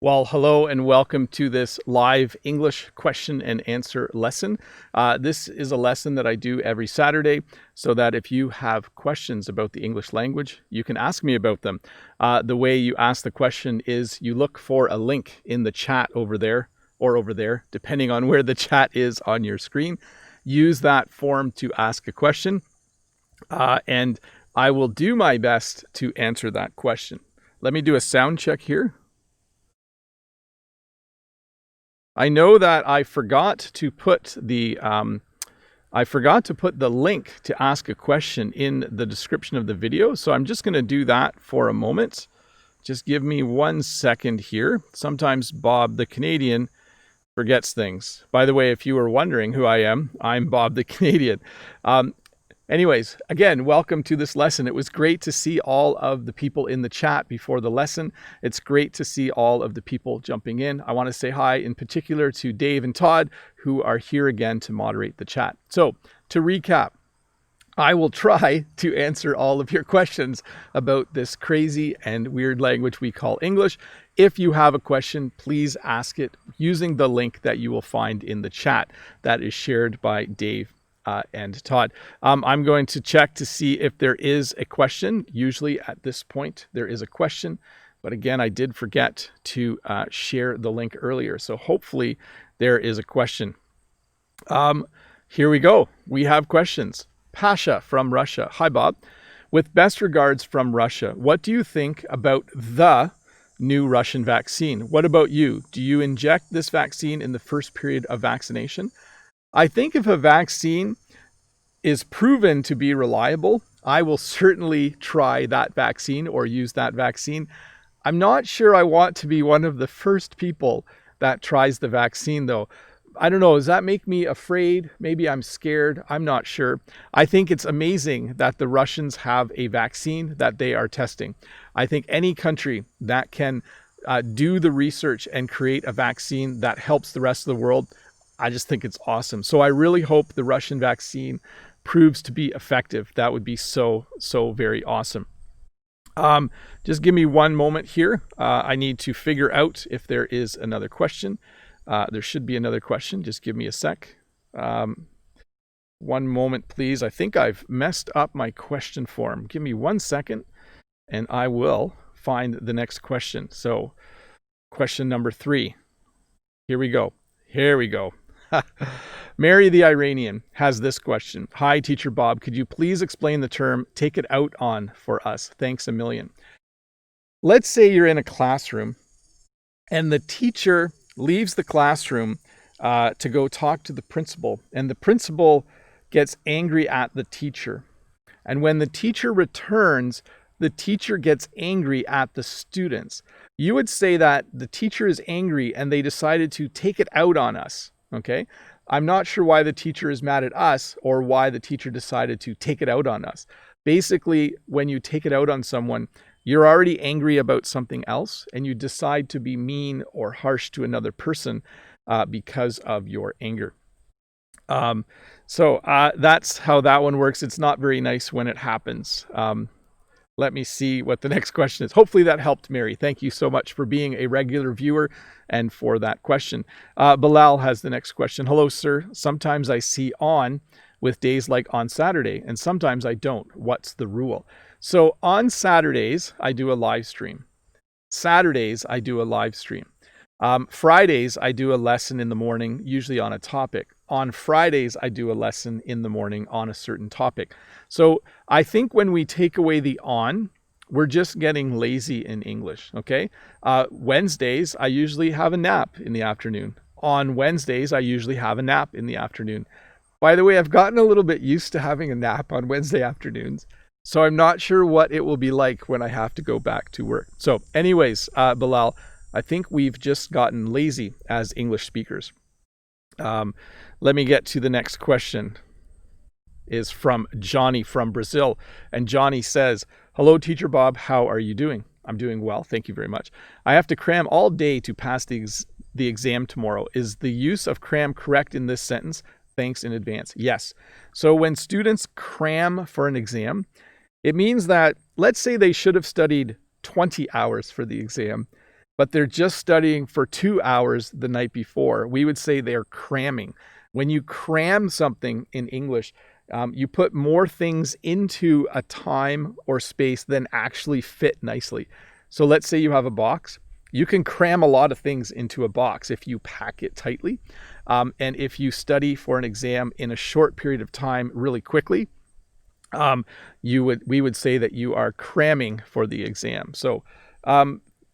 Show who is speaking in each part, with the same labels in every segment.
Speaker 1: Well, hello and welcome to this live English question and answer lesson. This is a lesson that I do every Saturday so that if you have questions about the English language, you can ask me about them. The way you ask the question is you look for a link in the chat over there or over there, depending on where the chat is on your screen. Use that form to ask a question, and I will do my best to answer that question. Let me do a sound check here. I know that I forgot to put the link to ask a question in the description of the video, so I'm just going to do that for a moment. Just give me 1 second here. Sometimes Bob the Canadian forgets things. By the way, if you were wondering who I am, I'm Bob the Canadian. Anyways, again, welcome to this lesson. It was great to see all of the people in the chat before the lesson. It's great to see all of the people jumping in. I want to say hi in particular to Dave and Todd, who are here again to moderate the chat. So to recap, I will try to answer all of your questions about this crazy and weird language we call English. If you have a question, please ask it using the link that you will find in the chat that is shared by Dave and Todd. I'm going to check to see if there is a question. Usually at this point, there is a question. But again, I did forget to share the link earlier. So hopefully there is a question. Here we go. We have questions. Pasha from Russia. Hi, Bob. With best regards from Russia, what do you think about the new Russian vaccine? What about you? Do you inject this vaccine in the first period of vaccination? I think if a vaccine is proven to be reliable, I will certainly try that vaccine or use that vaccine. I'm not sure I want to be one of the first people that tries the vaccine, though. I don't know, does that make me afraid? Maybe I'm scared. I'm not sure. I think it's amazing that the Russians have a vaccine that they are testing. I think any country that can do the research and create a vaccine that helps the rest of the world, I just think it's awesome. So I really hope the Russian vaccine proves to be effective. That would be so very awesome. Just give me one moment here. I need to figure out if there is another question. There should be another question. Just give me a sec. One moment, please. I think I've messed up my question form. Give me 1 second and I will find the next question. So question number 3. Here we go. Mary the Iranian has this question. Hi, Teacher Bob. Could you please explain the term take it out on for us? Thanks a million. Let's say you're in a classroom and the teacher leaves the classroom to go talk to the principal, and the principal gets angry at the teacher. And when the teacher returns, the teacher gets angry at the students. You would say that the teacher is angry and they decided to take it out on us. Okay, I'm not sure why the teacher is mad at us or why the teacher decided to take it out on us. Basically, when you take it out on someone, you're already angry about something else and you decide to be mean or harsh to another person because of your anger. So that's how that one works. It's not very nice when it happens. Let me see what the next question is. Hopefully that helped, Mary. Thank you so much for being a regular viewer and for that question. Bilal has the next question. Hello, sir. Sometimes I see on with days like on Saturday, and sometimes I don't. What's the rule? So on Saturdays, I do a live stream. Saturdays, I do a live stream. Fridays, I do a lesson in the morning, usually on a topic. On Fridays, I do a lesson in the morning on a certain topic. So I think when we take away the on, we're just getting lazy in English, okay? Wednesdays, I usually have a nap in the afternoon. On Wednesdays, I usually have a nap in the afternoon. By the way, I've gotten a little bit used to having a nap on Wednesday afternoons, so I'm not sure what it will be like when I have to go back to work. So anyways, Bilal, I think we've just gotten lazy as English speakers. Let me get to the next question. Is from Johnny from Brazil. And Johnny says, hello, Teacher Bob. How are you doing? I'm doing well. Thank you very much. I have to cram all day to pass the exam tomorrow. Is the use of cram correct in this sentence? Thanks in advance. Yes. So when students cram for an exam, it means that, let's say they should have studied 20 hours for the exam, but they're just studying for 2 hours the night before, we would say they're cramming. When you cram something in English, you put more things into a time or space than actually fit nicely. So let's say you have a box. You can cram a lot of things into a box if you pack it tightly. And if you study for an exam in a short period of time really quickly, we would say that you are cramming for the exam. So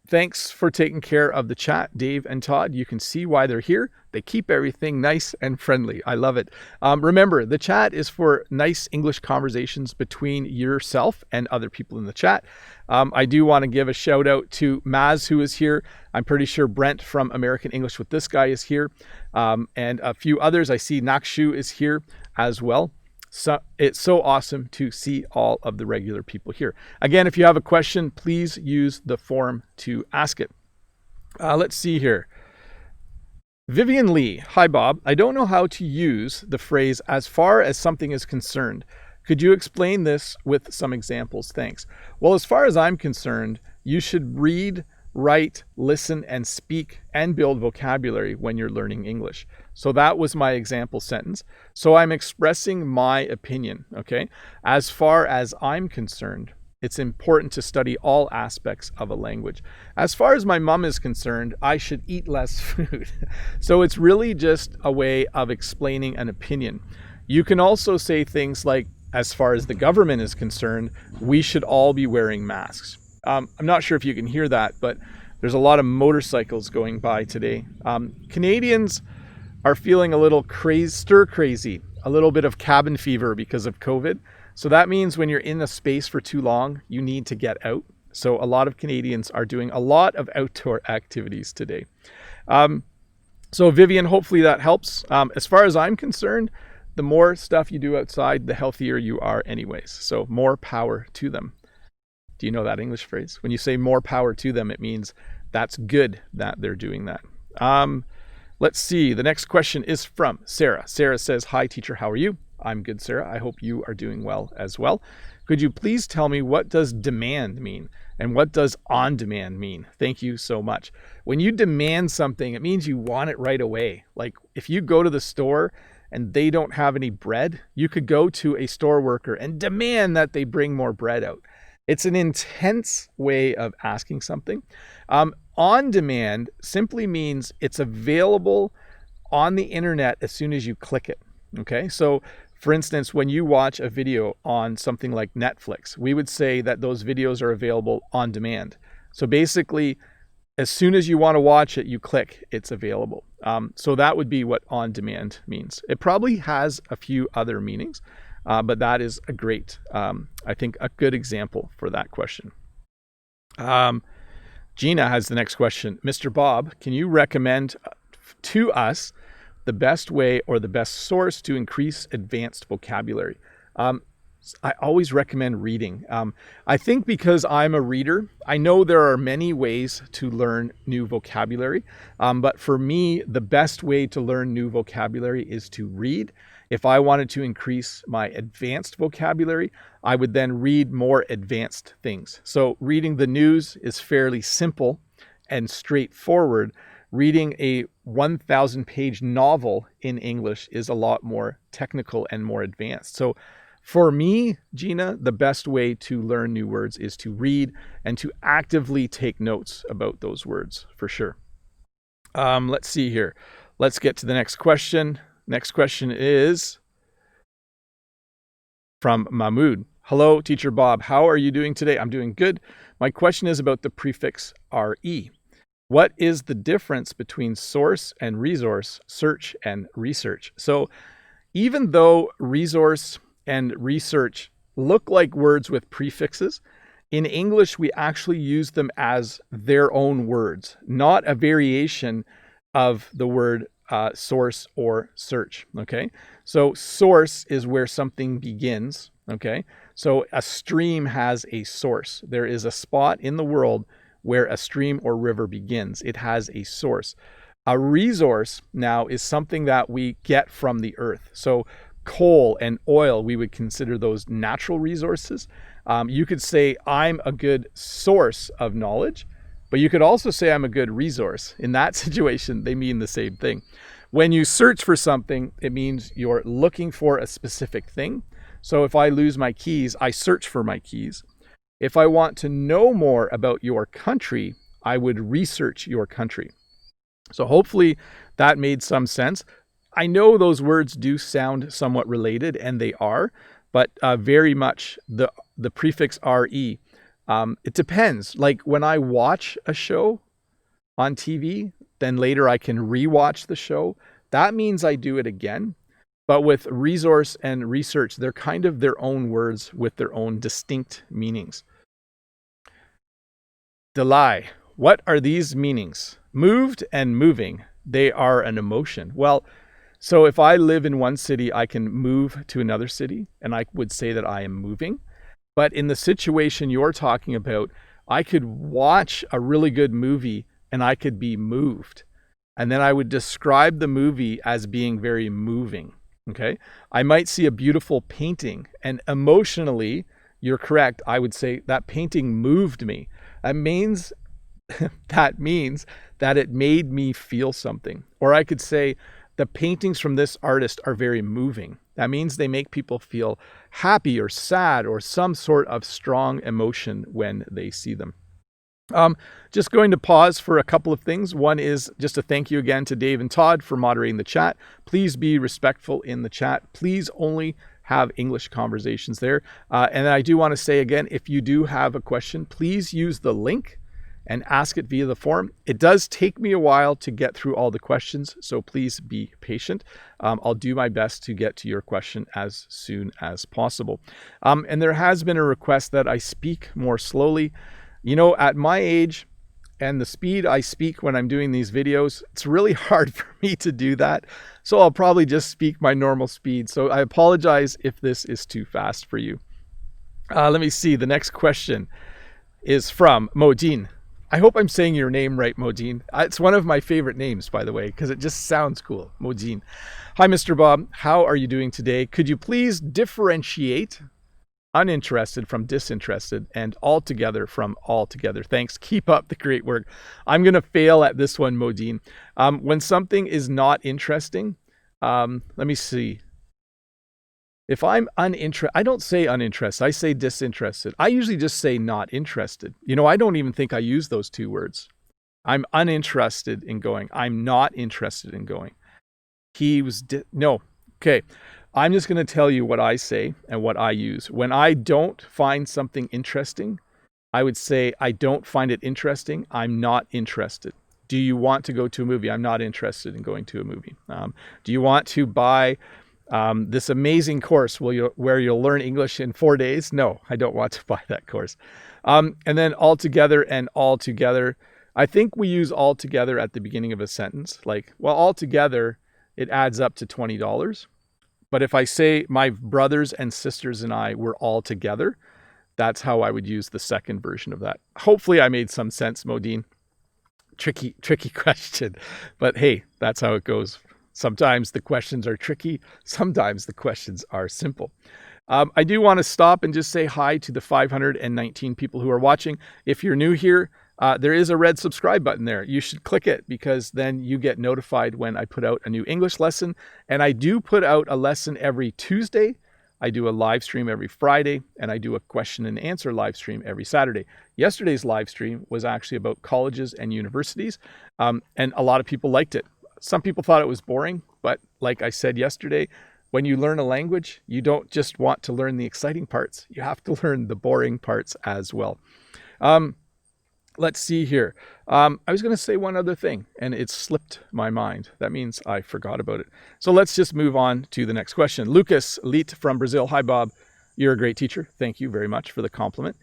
Speaker 1: thanks for taking care of the chat, Dave and Todd. You can see why they're here. They keep everything nice and friendly. I love it. Remember, the chat is for nice English conversations between yourself and other people in the chat. I do want to give a shout out to Maz, who is here. I'm pretty sure Brent from American English with This Guy is here. And a few others. I see Nakshu is here as well. So it's so awesome to see all of the regular people here. Again, if you have a question, please use the form to ask it. Let's see here. Vivian Lee, hi Bob. I don't know how to use the phrase as far as something is concerned. Could you explain this with some examples? Thanks. Well, as far as I'm concerned, you should read, write, listen, and speak and build vocabulary when you're learning English. So that was my example sentence. So I'm expressing my opinion, okay? As far as I'm concerned, it's important to study all aspects of a language. As far as my mom is concerned, I should eat less food. So it's really just a way of explaining an opinion. You can also say things like, as far as the government is concerned, we should all be wearing masks. I'm not sure if you can hear that, but there's a lot of motorcycles going by today. Canadians are feeling a little stir crazy, a little bit of cabin fever because of COVID. So that means when you're in a space for too long, you need to get out. So a lot of Canadians are doing a lot of outdoor activities today. So Vivian, hopefully that helps. As far as I'm concerned, the more stuff you do outside, the healthier you are anyways. So more power to them. Do you know that English phrase? When you say more power to them, it means that's good that they're doing that. Let's see. The next question is from Sarah. Sarah says, hi teacher, how are you? I'm good, Sarah. I hope you are doing well as well. Could you please tell me, what does demand mean? And what does on demand mean? Thank you so much. When you demand something, it means you want it right away. Like if you go to the store and they don't have any bread, you could go to a store worker and demand that they bring more bread out. It's an intense way of asking something. On demand simply means it's available on the internet as soon as you click it. Okay, so for instance, when you watch a video on something like Netflix, we would say that those videos are available on demand. So basically, as soon as you want to watch it, you click, it's available. So that would be what on demand means. It probably has a few other meanings, but that is a great, I think, a good example for that question. Gina has the next question. Mr. Bob, can you recommend to us the best way or the best source to increase advanced vocabulary? I always recommend reading. I think because I'm a reader, I know there are many ways to learn new vocabulary, but for me, the best way to learn new vocabulary is to read. If I wanted to increase my advanced vocabulary, I would then read more advanced things. So reading the news is fairly simple and straightforward. Reading a 1,000-page novel in English is a lot more technical and more advanced. So for me, Gina, the best way to learn new words is to read and to actively take notes about those words, for sure. Let's see here. Let's get to the next question. Next question is from Mahmoud. Hello, Teacher Bob. How are you doing today? I'm doing good. My question is about the prefix RE. What is the difference between source and resource, search and research? So even though resource and research look like words with prefixes, in English, we actually use them as their own words, not a variation of the word source or search, okay? So source is where something begins, okay? So a stream has a source. There is a spot in the world where a stream or river begins. It has a source. A resource now is something that we get from the earth. So coal and oil, we would consider those natural resources. You could say, I'm a good source of knowledge, But you could also say I'm a good resource. In that situation, they mean the same thing. When you search for something, it means you're looking for a specific thing. So if I lose my keys, I search for my keys. If I want to know more about your country, I would research your country. So hopefully that made some sense. I know those words do sound somewhat related, and they are, but very much the prefix RE. It depends. Like when I watch a show on TV, then later I can rewatch the show. That means I do it again. But with resource and research, they're kind of their own words with their own distinct meanings. Delay. What are these meanings? Moved and moving. They are an emotion. Well, so if I live in one city, I can move to another city, and I would say that I am moving. But in the situation you're talking about, I could watch a really good movie and I could be moved. And then I would describe the movie as being very moving. Okay. I might see a beautiful painting, and emotionally, you're correct. I would say that painting moved me. That means that it made me feel something. Or I could say the paintings from this artist are very moving. That means they make people feel happy or sad or some sort of strong emotion when they see them. Just going to pause for a couple of things. One is just a thank you again to Dave and Todd for moderating the chat. Please be respectful in the chat. Please only have English conversations there. And I do want to say again, if you do have a question, please use the link and ask it via the form. It does take me a while to get through all the questions, so please be patient. I'll do my best to get to your question as soon as possible. And there has been a request that I speak more slowly. You know, at my age and the speed I speak when I'm doing these videos, it's really hard for me to do that. So I'll probably just speak my normal speed. So I apologize if this is too fast for you. Let me see. The next question is from Modine. I hope I'm saying your name right, Modine. It's one of my favorite names, by the way, because it just sounds cool. Modine. Hi, Mr. Bob. How are you doing today? Could you please differentiate uninterested from disinterested and altogether from altogether? Thanks. Keep up the great work. I'm going to fail at this one, Modine. When something is not interesting, let me see. If I'm uninterested, I don't say uninterested, I say disinterested. I usually just say not interested. You know, I don't even think I use those two words. I'm uninterested in going. I'm not interested in going. He was, no. Okay. I'm just going to tell you what I say and what I use. When I don't find something interesting, I would say, I don't find it interesting. I'm not interested. Do you want to go to a movie? I'm not interested in going to a movie. Do you want to buy this amazing course where you'll learn English in 4 days? No, I don't want to buy that course. And then altogether and altogether. I think we use altogether at the beginning of a sentence. Like, well, altogether, it adds up to $20. But if I say my brothers and sisters and I were all together, that's how I would use the second version of that. Hopefully I made some sense, Modine. Tricky question. But hey, that's how it goes. Sometimes the questions are tricky. Sometimes the questions are simple. I do want to stop and just say hi to the 519 people who are watching. If you're new here, there is a red subscribe button there. You should click it because then you get notified when I put out a new English lesson. And I do put out a lesson every Tuesday. I do a live stream every Friday, and I do a question and answer live stream every Saturday. Yesterday's live stream was actually about colleges and universities, and a lot of people liked it. Some people thought it was boring, but like I said yesterday, when you learn a language, you don't just want to learn the exciting parts. You have to learn the boring parts as well. Let's see here. I was going to say one other thing, and it slipped my mind. That means I forgot about it. So let's just move on to the next question. Lukas from Brazil. Hi, Bob. You're a great teacher. Thank you very much for the compliment.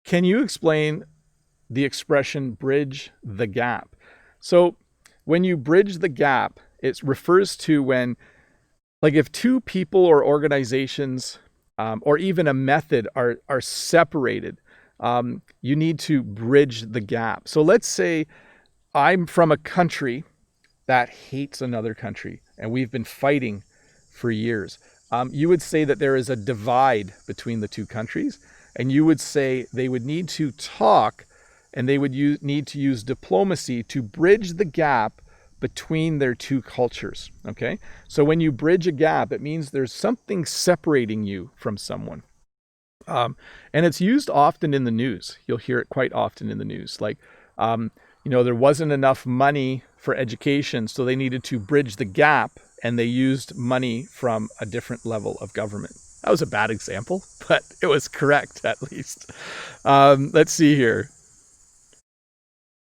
Speaker 1: Can you explain the expression bridge the gap? So when you bridge the gap, it refers to when, like if two people or organizations or even a method are separated, you need to bridge the gap. So let's say I'm from a country that hates another country, and we've been fighting for years. You would say that there is a divide between the two countries, and you would say they would need to talk and they would need to use diplomacy to bridge the gap between their two cultures. Okay, so when you bridge a gap, it means there's something separating you from someone. And it's used often in the news. You'll hear it quite often in the news. Like, there wasn't enough money for education, so they needed to bridge the gap, and they used money from a different level of government. That was a bad example, but it was correct at least. Let's see here.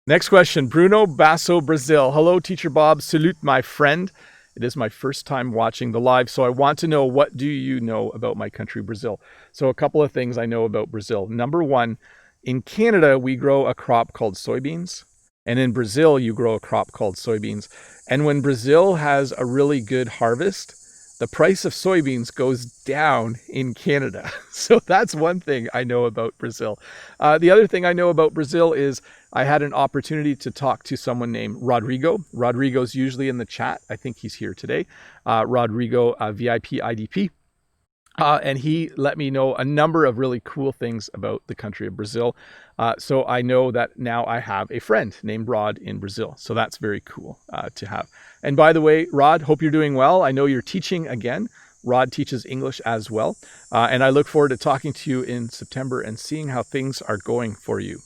Speaker 1: Next question, Bruno, Basso, Brazil. Hello, Teacher Bob. Salute, my friend. It is my first time watching the live, so I want to know, what do you know about my country, Brazil? So a couple of things I know about Brazil. Number one, in Canada, we grow a crop called soybeans. And in Brazil, you grow a crop called soybeans. And when Brazil has a really good harvest, the price of soybeans goes down in Canada. So that's one thing I know about Brazil. The other thing I know about Brazil is I had an opportunity to talk to someone named Rodrigo. Rodrigo's usually in the chat. I think he's here today. Rodrigo, VIP IDP. And he let me know a number of really cool things about the country of Brazil. So I know that now I have a friend named Rod in Brazil. So that's very cool to have. And by the way, Rod, hope you're doing well. I know you're teaching again. Rod teaches English as well. And I look forward to talking to you in September and seeing how things are going for you.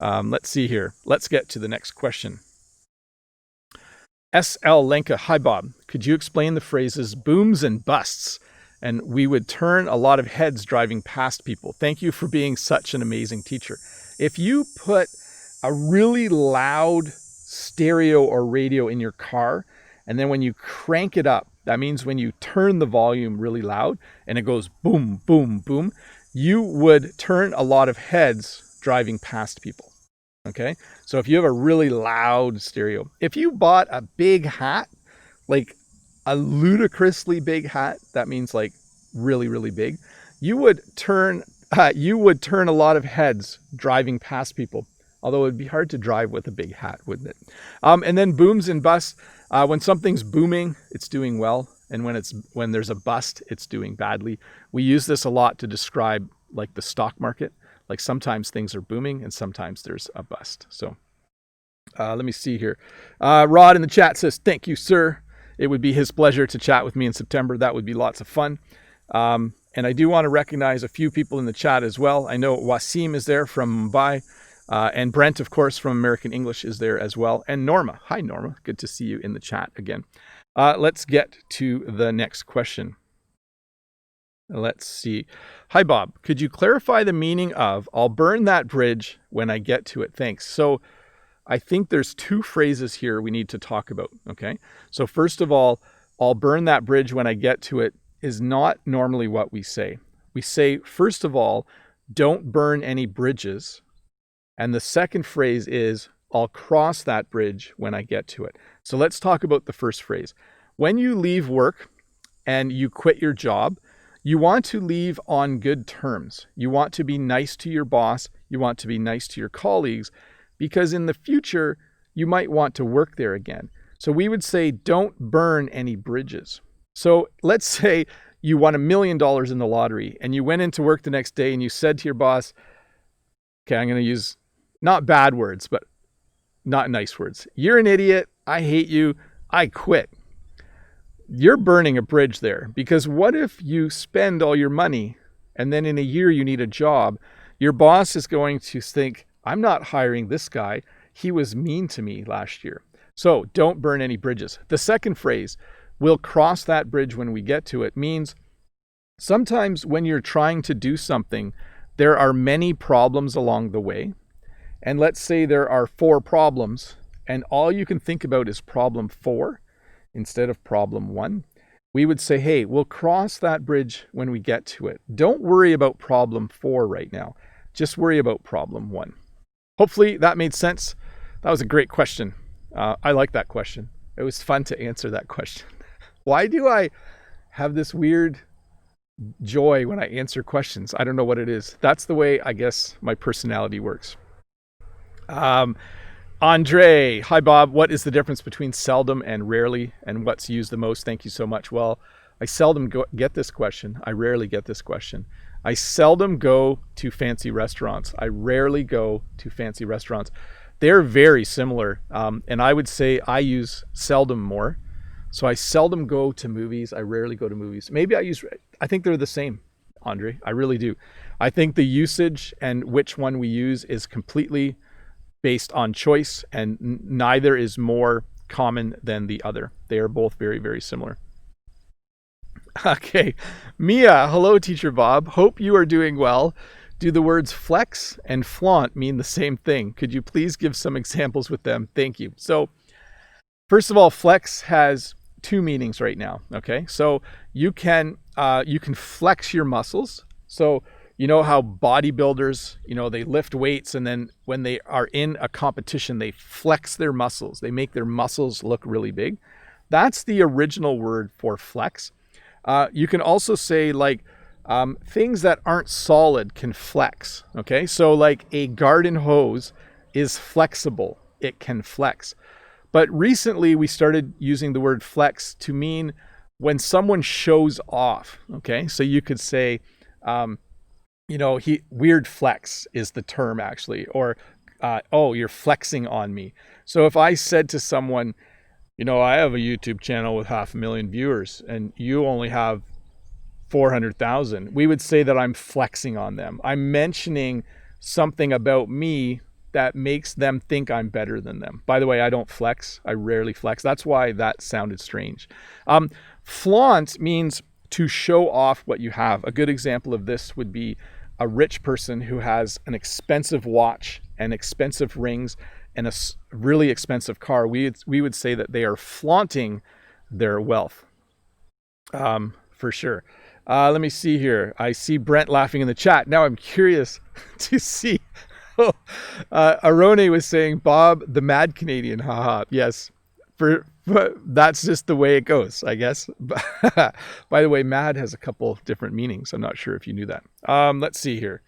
Speaker 1: Let's see here. Let's get to the next question. SL Lanka Hi Bob. Could you explain the phrases booms and busts? And we would turn a lot of heads driving past people. Thank you for being such an amazing teacher. If you put a really loud stereo or radio in your car, and then when you crank it up, that means when you turn the volume really loud and it goes boom, boom, boom, you would turn a lot of heads driving past people. Okay? So if you have a really loud stereo, if you bought a big hat, like a ludicrously big hat, that means like really, really big, you would turn a lot of heads driving past people. Although it'd be hard to drive with a big hat, wouldn't it? And then booms and busts. When something's booming, it's doing well. And when there's a bust, it's doing badly. We use this a lot to describe like the stock market. Like sometimes things are booming and sometimes there's a bust. So let me see here. Rod in the chat says, thank you, sir. It would be his pleasure to chat with me in September. That would be lots of fun. And I do want to recognize a few people in the chat as well. I know Wasim is there from Mumbai. And Brent, of course, from American English is there as well. And Norma. Hi, Norma. Good to see you in the chat again. Let's get to the next question. Let's see. Hi, Bob. Could you clarify the meaning of "I'll burn that bridge when I get to it"? Thanks. So I think there's two phrases here we need to talk about. Okay. So first of all, "I'll burn that bridge when I get to it" is not normally what we say. We say, first of all, "Don't burn any bridges." And the second phrase is, "I'll cross that bridge when I get to it." So let's talk about the first phrase. When you leave work and you quit your job, you want to leave on good terms. You want to be nice to your boss. You want to be nice to your colleagues, because in the future, you might want to work there again. So we would say, don't burn any bridges. So let's say you won $1 million in the lottery and you went into work the next day and you said to your boss, okay, I'm going to use not bad words, but not nice words. "You're an idiot. I hate you. I quit." You're burning a bridge there, because what if you spend all your money and then in a year you need a job? Your boss is going to think, "I'm not hiring this guy. He was mean to me last year." So don't burn any bridges. The second phrase, "We'll cross that bridge when we get to it," means sometimes when you're trying to do something, there are many problems along the way. And let's say there are 4 problems and all you can think about is problem 4 instead of problem 1. We would say, hey, we'll cross that bridge when we get to it. Don't worry about problem 4 right now. Just worry about problem 1. Hopefully that made sense. That was a great question. I like that question. It was fun to answer that question. Why do I have this weird joy when I answer questions? I don't know what it is. That's the way I guess my personality works. Andrei, hi Bob. What is the difference between seldom and rarely, and what's used the most? Thank you so much. Well, I seldom get this question. I rarely get this question. I seldom go to fancy restaurants. I rarely go to fancy restaurants. They're very similar. And I would say I use seldom more. So I seldom go to movies. I rarely go to movies. Maybe I think they're the same, Andrei. I really do. I think the usage and which one we use is completely based on choice, and neither is more common than the other. They are both very, very similar. Okay. Mia, hello, Teacher Bob. Hope you are doing well. Do the words flex and flaunt mean the same thing? Could you please give some examples with them? Thank you. So, first of all, flex has two meanings right now. Okay. So you can flex your muscles. So you know how bodybuilders, they lift weights, and then when they are in a competition, they flex their muscles. They make their muscles look really big. That's the original word for flex. You can also say things that aren't solid can flex. Okay, so like a garden hose is flexible. It can flex. But recently we started using the word flex to mean when someone shows off. Okay, so you could say, weird flex is the term actually, or, oh, you're flexing on me. So if I said to someone, I have a YouTube channel with 500,000 viewers and you only have 400,000, we would say that I'm flexing on them. I'm mentioning something about me that makes them think I'm better than them. By the way, I don't flex. I rarely flex. That's why that sounded strange. Flaunt means to show off what you have. A good example of this would be a rich person who has an expensive watch and expensive rings and a really expensive car. We would say that they are flaunting their wealth, for sure. Let me see here. I see Brent laughing in the chat. Now I'm curious to see. Arone was saying, Bob, the mad Canadian. Haha. Yes. That's just the way it goes, I guess. By the way, mad has a couple different meanings. I'm not sure if you knew that. Let's see here.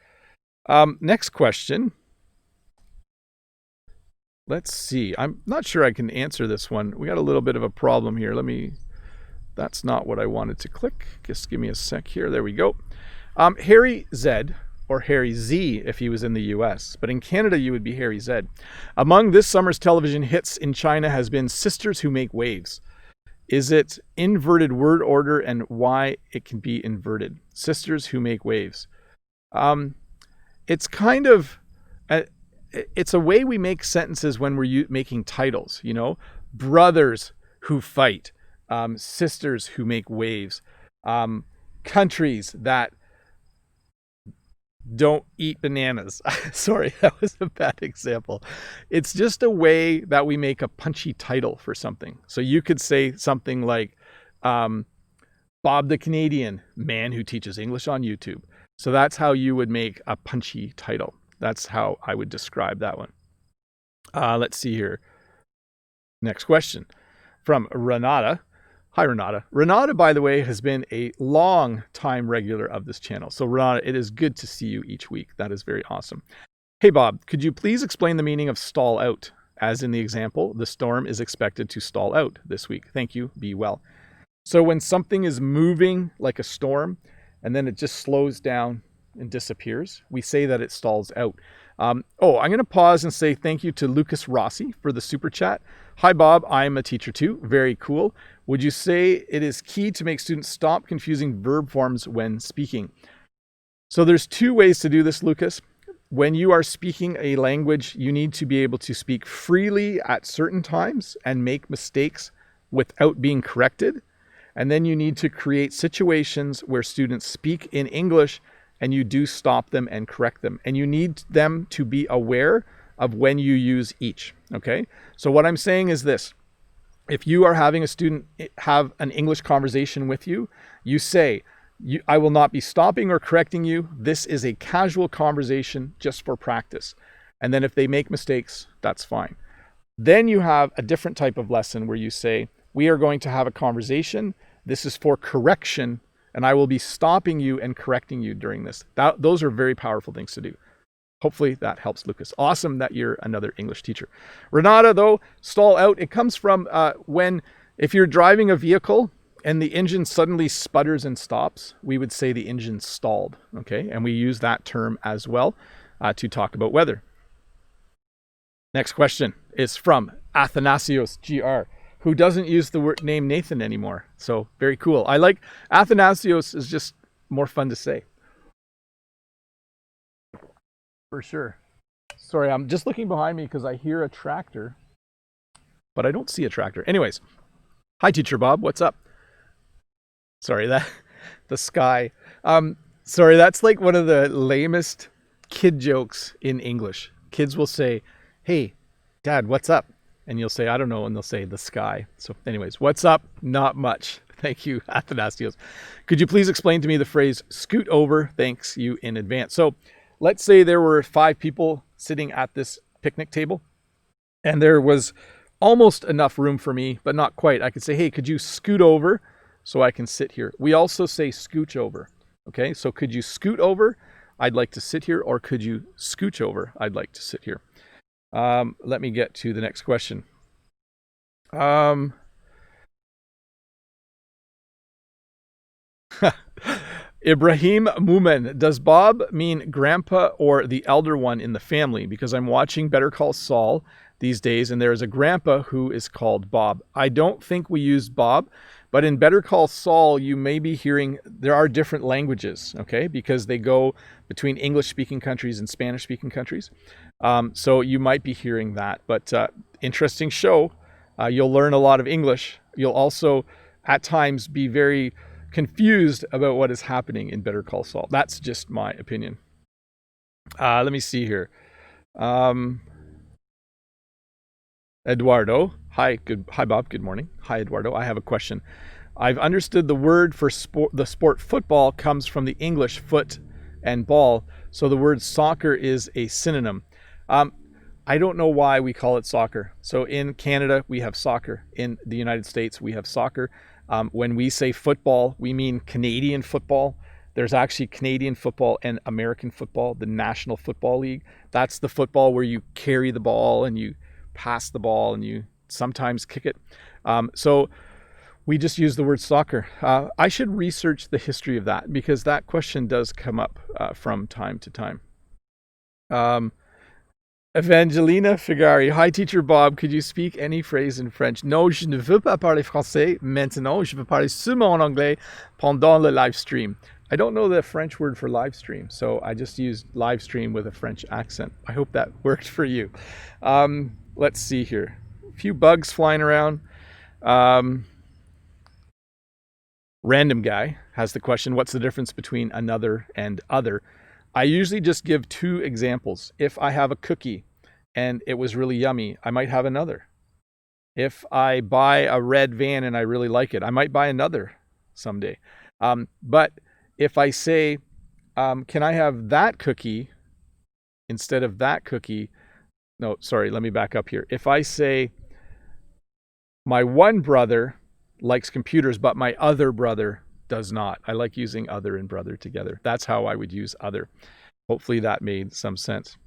Speaker 1: Next question. Let's see. I'm not sure I can answer this one. We got a little bit of a problem here. That's not what I wanted to click. Just give me a sec here. There we go. Harry Z, or Harry Z if he was in the US, but in Canada you would be Harry Z. Among this summer's television hits in China has been Sisters Who Make Waves. Is it inverted word order, and why it can be inverted? Sisters Who Make Waves. It's kind of, it's a way we make sentences when we're making titles, brothers who fight, sisters who make waves, countries that don't eat bananas. Sorry, that was a bad example. It's just a way that we make a punchy title for something. So you could say something like, Bob the Canadian, man who teaches English on YouTube. So that's how you would make a punchy title. That's how I would describe that one. Let's see here. Next question from Renata. Hi, Renata. Renata, by the way, has been a long time regular of this channel. So Renata, it is good to see you each week. That is very awesome. Hey, Bob, could you please explain the meaning of stall out? As in the example, the storm is expected to stall out this week. Thank you. Be well. So when something is moving like a storm and then it just slows down and disappears, we say that it stalls out. I'm going to pause and say thank you to Lukas Rossi for the super chat. Hi, Bob. I'm a teacher too. Very cool. Would you say it is key to make students stop confusing verb forms when speaking? So there's two ways to do this, Lukas. When you are speaking a language, you need to be able to speak freely at certain times and make mistakes without being corrected. And then you need to create situations where students speak in English and you do stop them and correct them. And you need them to be aware of when you use each, okay? So what I'm saying is this. If you are having a student have an English conversation with you, you say, I will not be stopping or correcting you. This is a casual conversation just for practice. And then if they make mistakes, that's fine. Then you have a different type of lesson where you say, we are going to have a conversation. This is for correction, and I will be stopping you and correcting you during this. Those are very powerful things to do. Hopefully that helps, Lukas. Awesome that you're another English teacher. Renata, though, stall out. It comes from if you're driving a vehicle and the engine suddenly sputters and stops, we would say the engine stalled. Okay, and we use that term as well to talk about weather. Next question is from Athanasios GR, who doesn't use the name Nathan anymore. So very cool. I like Athanasios, is just more fun to say. For sure. Sorry, I'm just looking behind me because I hear a tractor, but I don't see a tractor. Anyways, hi Teacher Bob, what's up? Sorry, that the sky. Sorry, that's like one of the lamest kid jokes in English. Kids will say, "Hey, Dad, what's up?" And you'll say, "I don't know," and they'll say, "The sky." So anyways, what's up? Not much. Thank you, Athanasios. Could you please explain to me the phrase "scoot over"? Thanks you in advance. So let's say there were 5 people sitting at this picnic table, and there was almost enough room for me, but not quite. I could say, "Hey, could you scoot over so I can sit here?" We also say scooch over. Okay, so could you scoot over? I'd like to sit here. Or could you scooch over? I'd like to sit here. Let me get to the next question. Ibrahim Moomin, does Bob mean grandpa or the elder one in the family? Because I'm watching Better Call Saul these days, and there is a grandpa who is called Bob. I don't think we use Bob, but in Better Call Saul, you may be hearing there are different languages, okay? Because they go between English-speaking countries and Spanish-speaking countries. So you might be hearing that, but interesting show. You'll learn a lot of English. You'll also, at times, be very confused about what is happening in Better Call Saul. That's just my opinion. Let me see here. Eduardo, hi Bob, good morning. Hi Eduardo, I have a question. I've understood the word for the sport football comes from the English foot and ball, so the word soccer is a synonym. I don't know why we call it soccer. So in Canada, we have soccer. In the United States, we have soccer. When we say football, we mean Canadian football. There's actually Canadian football and American football, the National Football League. That's the football where you carry the ball and you pass the ball and you sometimes kick it. So we just use the word soccer. I should research the history of that because that question does come up from time to time. Evangelina Figari, hi Teacher Bob, could you speak any phrase in French? Non, je ne veux pas parler français maintenant. Je veux parler seulement en anglais pendant le live stream. I don't know the French word for live stream, so I just used live stream with a French accent. I hope that worked for you. Let's see here. A few bugs flying around. Random guy has the question, what's the difference between another and other? I usually just give 2 examples. If I have a cookie and it was really yummy, I might have another. If I buy a red van and I really like it, I might buy another someday. But if I say, can I have that cookie instead of that cookie? No, sorry, let me back up here. If I say, my one brother likes computers, but my other brother does not. I like using other and brother together. That's how I would use other. Hopefully that made some sense.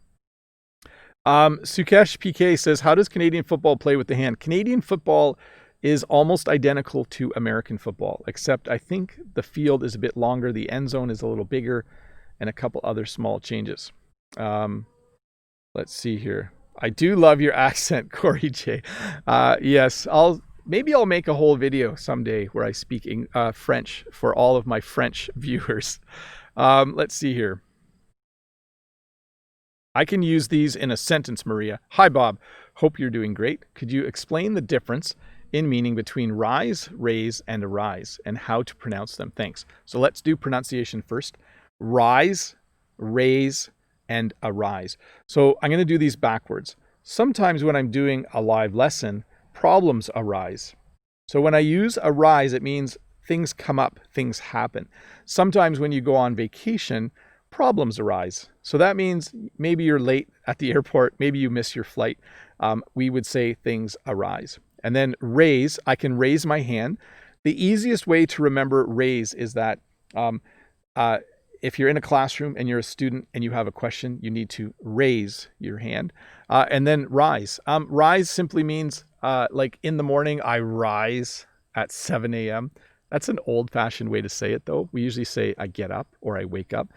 Speaker 1: Sukesh PK says, how does Canadian football play with the hand? Canadian football is almost identical to American football, except I think the field is a bit longer, the end zone is a little bigger, and a couple other small changes. Let's see here. I do love your accent, Corey J. Yes, maybe I'll make a whole video someday where I speak French for all of my French viewers. Let's see here. I can use these in a sentence, Maria. Hi, Bob. Hope you're doing great. Could you explain the difference in meaning between rise, raise, and arise, and how to pronounce them? Thanks. So let's do pronunciation first. Rise, raise, and arise. So I'm going to do these backwards. Sometimes when I'm doing a live lesson, problems arise. So when I use arise, it means things come up, things happen. Sometimes when you go on vacation, problems arise. So that means maybe you're late at the airport, maybe you miss your flight. We would say things arise. And then raise, I can raise my hand. The easiest way to remember raise is that if you're in a classroom and you're a student and you have a question, you need to raise your hand. And then rise. Rise simply means like in the morning, I rise at 7 a.m. That's an old-fashioned way to say it, though. We usually say I get up or I wake up.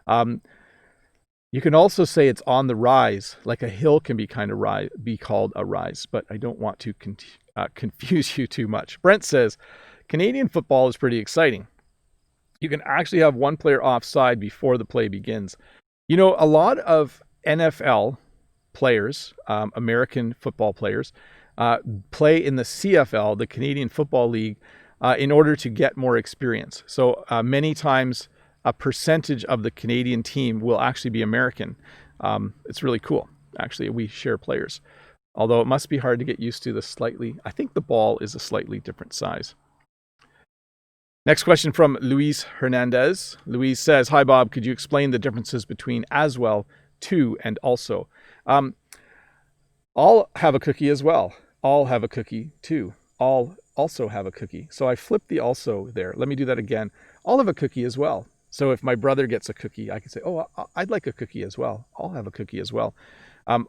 Speaker 1: You can also say it's on the rise, like a hill can be called a rise, but I don't want to confuse you too much. Brent says, Canadian football is pretty exciting. You can actually have one player offside before the play begins. You know, a lot of NFL players, American football players, play in the CFL, the Canadian Football League, in order to get more experience. So many times a percentage of the Canadian team will actually be American. It's really cool. Actually, we share players. Although it must be hard to get used to I think the ball is a slightly different size. Next question from Luis Hernández. Luis says, Hi Bob, could you explain the differences between as well, too, and also? I'll have a cookie as well. I'll have a cookie too. I'll also have a cookie. So I flipped the also there. Let me do that again. I'll have a cookie as well. So if my brother gets a cookie, I can say, oh, I'd like a cookie as well. I'll have a cookie as well.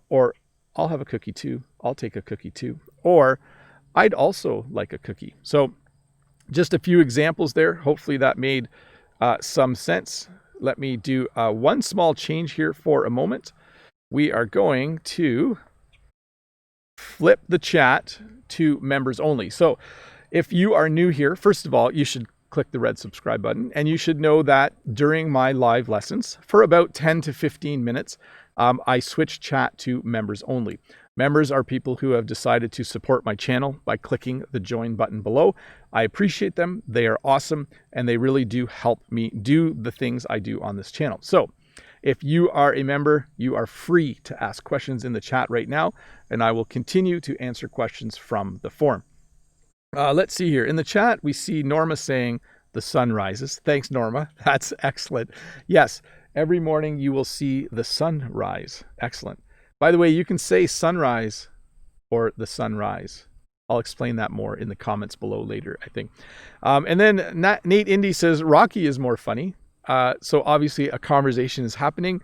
Speaker 1: Or I'll have a cookie too. I'll take a cookie too. Or I'd also like a cookie. So just a few examples there. Hopefully that made some sense. Let me do one small change here for a moment. We are going to flip the chat to members only. So if you are new here, first of all, you should click the red subscribe button, and you should know that during my live lessons for about 10 to 15 minutes, I switch chat to members only. Members are people who have decided to support my channel by clicking the join button below. I appreciate them. They are awesome, and they really do help me do the things I do on this channel. So if you are a member, you are free to ask questions in the chat right now, and I will continue to answer questions from the forum. Let's see here. In the chat, we see Norma saying the sun rises. Thanks, Norma. That's excellent. Yes, every morning you will see the sun rise. Excellent. By the way, you can say sunrise or the sunrise. I'll explain that more in the comments below later, I think. And then nateindie says, Rocky is more funny. So obviously a conversation is happening,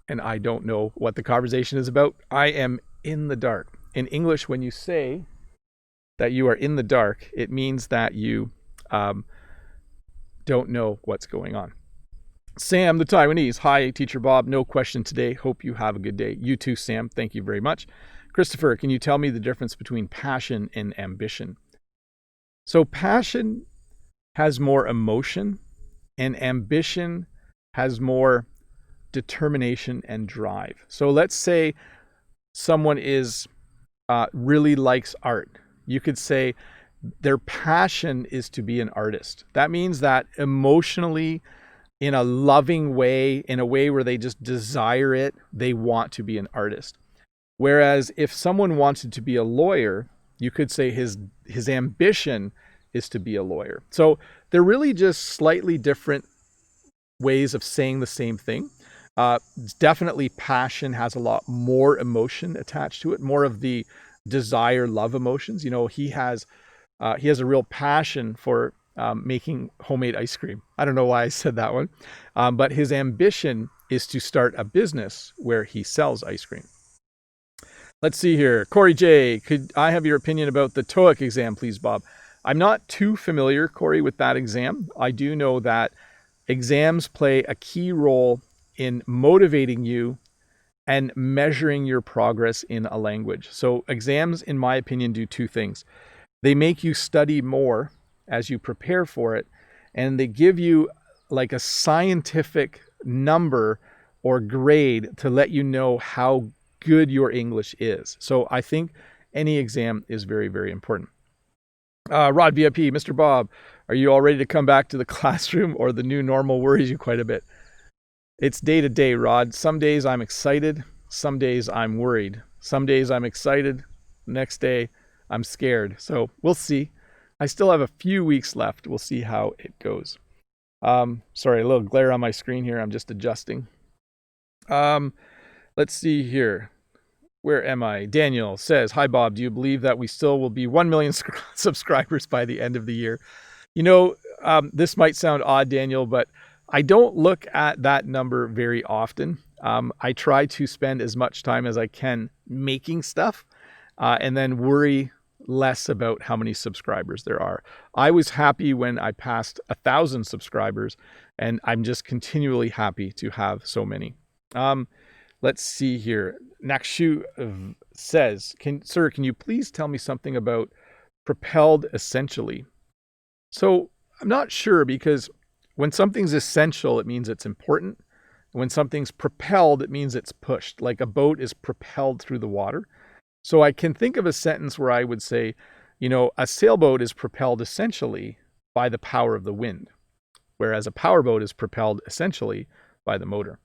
Speaker 1: and I don't know what the conversation is about. I am in the dark. In English, when you say that you are in the dark, it means that you don't know what's going on. Sam, the Taiwanese. Hi, Teacher Bob. No question today. Hope you have a good day. You too, Sam. Thank you very much. Christopher, can you tell me the difference between passion and ambition? So passion has more emotion, and ambition has more determination and drive. So let's say someone really likes art. You could say their passion is to be an artist. That means that emotionally, in a loving way, in a way where they just desire it, they want to be an artist. Whereas if someone wanted to be a lawyer, you could say his ambition is to be a lawyer. So they're really just slightly different ways of saying the same thing. Definitely passion has a lot more emotion attached to it, more of the desire, love emotions. You know, he has a real passion for making homemade ice cream. I don't know why I said that one, but his ambition is to start a business where he sells ice cream. Let's see here. Corey J, could I have your opinion about the TOEIC exam, please, Bob? I'm not too familiar, Corey, with that exam. I do know that exams play a key role in motivating you and measuring your progress in a language. So exams, in my opinion, do two things. They make you study more as you prepare for it, and they give you like a scientific number or grade to let you know how good your English is. So I think any exam is very, very important. Rod VIP, Mr. Bob, are you all ready to come back to the classroom, or the new normal worries you quite a bit? It's day to day, Rod. Some days I'm excited. Some days I'm worried. Some days I'm excited. The next day I'm scared. So we'll see. I still have a few weeks left. We'll see how it goes. Sorry, a little glare on my screen here. I'm just adjusting. Let's see here. Where am I? Daniel says, Hi, Bob. Do you believe that we still will be 1 million subscribers by the end of the year? You know, this might sound odd, Daniel, but I don't look at that number very often. I try to spend as much time as I can making stuff and then worry less about how many subscribers there are. I was happy when I passed 1,000 subscribers, and I'm just continually happy to have so many. Let's see here. Nakshu says, Sir, can you please tell me something about propelled essentially? So I'm not sure, because when something's essential, it means it's important. When something's propelled, it means it's pushed, like a boat is propelled through the water. So I can think of a sentence where I would say, a sailboat is propelled essentially by the power of the wind, whereas a powerboat is propelled essentially by the motor.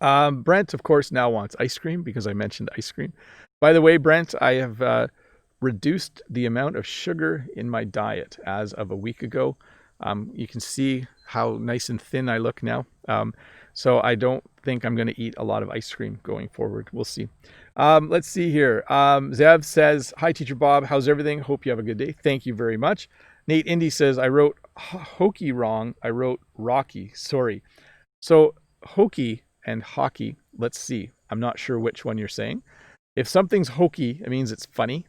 Speaker 1: Brent, of course, now wants ice cream because I mentioned ice cream. By the way, Brent, I have reduced the amount of sugar in my diet as of a week ago. You can see how nice and thin I look now. So I don't think I'm going to eat a lot of ice cream going forward. We'll see. Let's see here. Zev says, hi, Teacher Bob. How's everything? Hope you have a good day. Thank you very much. Nateindie says, I wrote hokey wrong. I wrote rocky. Sorry. So hokey and hockey, let's see. I'm not sure which one you're saying. If something's hokey, it means it's funny.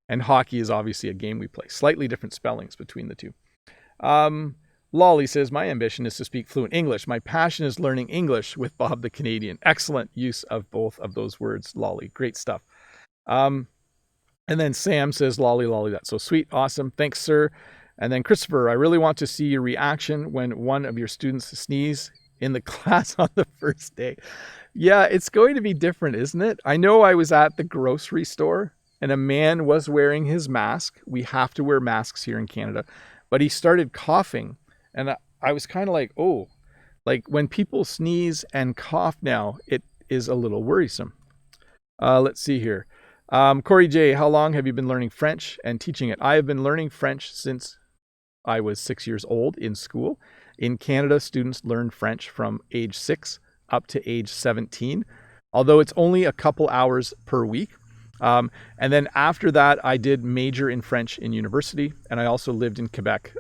Speaker 1: And hockey is obviously a game we play. Slightly different spellings between the two. Lolly says, my ambition is to speak fluent English. My passion is learning English with Bob the Canadian. Excellent use of both of those words, Lolly. Great stuff. And then Sam says, lolly, lolly, that's so sweet. Awesome. Thanks, sir. And then Christopher, I really want to see your reaction when one of your students sneeze in the class on the first day. Yeah, it's going to be different, isn't it? I know I was at the grocery store and a man was wearing his mask. We have to wear masks here in Canada. But he started coughing. And I was kind of like, oh, like when people sneeze and cough now, it is a little worrisome. Let's see here. Corey J, how long have you been learning French and teaching it? I have been learning French since I was 6 years old in school. In Canada, students learn French from age 6 up to age 17, although it's only a couple hours per week. And then after that, I did major in French in university, and I also lived in Quebec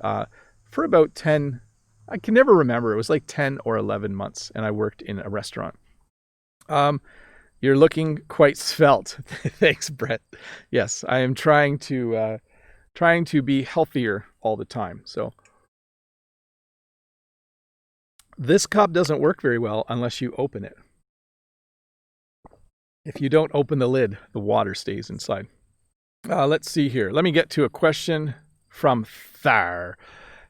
Speaker 1: for about 10, I can never remember, it was like 10 or 11 months, and I worked in a restaurant. You're looking quite svelte. Thanks, Brett. Yes, I am trying to be healthier all the time. So this cup doesn't work very well unless you open it. If you don't open the lid, the water stays inside. Let's see here. Let me get to a question from Thar.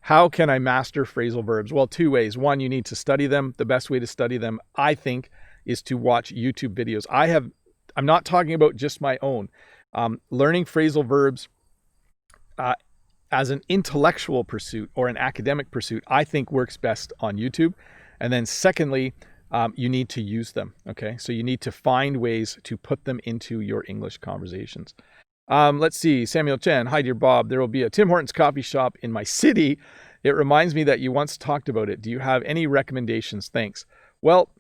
Speaker 1: How can I master phrasal verbs? Well, two ways. One, you need to study them. The best way to study them, I think, is to watch YouTube videos. I'm not talking about just my own. Learning phrasal verbs as an intellectual pursuit or an academic pursuit, I think works best on YouTube. And then secondly, you need to use them, okay? So you need to find ways to put them into your English conversations. Let's see, Samuel Chen, hi dear Bob, there will be a Tim Hortons coffee shop in my city. It reminds me that you once talked about it. Do you have any recommendations? Thanks. Well,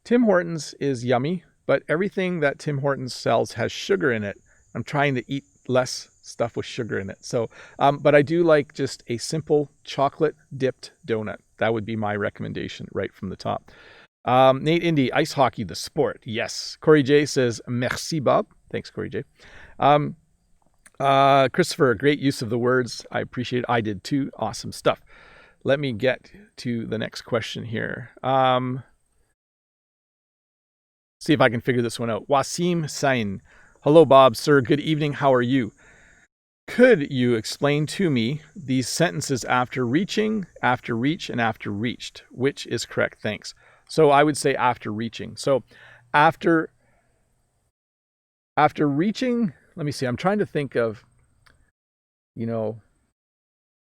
Speaker 1: Tim Hortons is yummy, but everything that Tim Hortons sells has sugar in it. I'm trying to eat less stuff with sugar in it. So, but I do like just a simple chocolate dipped donut. That would be my recommendation right from the top. Nateindie, ice hockey, the sport. Yes. Corey J says, merci Bob. Thanks, Corey J. Christopher, great use of the words. I appreciate it. I did too. Awesome stuff. Let me get to the next question here. See if I can figure this one out. Wasim Sain. Hello, Bob. Sir, good evening. How are you? Could you explain to me these sentences after reaching, after reach, and after reached? Which is correct? Thanks. So I would say after reaching. So after reaching, let me see. I'm trying to think of,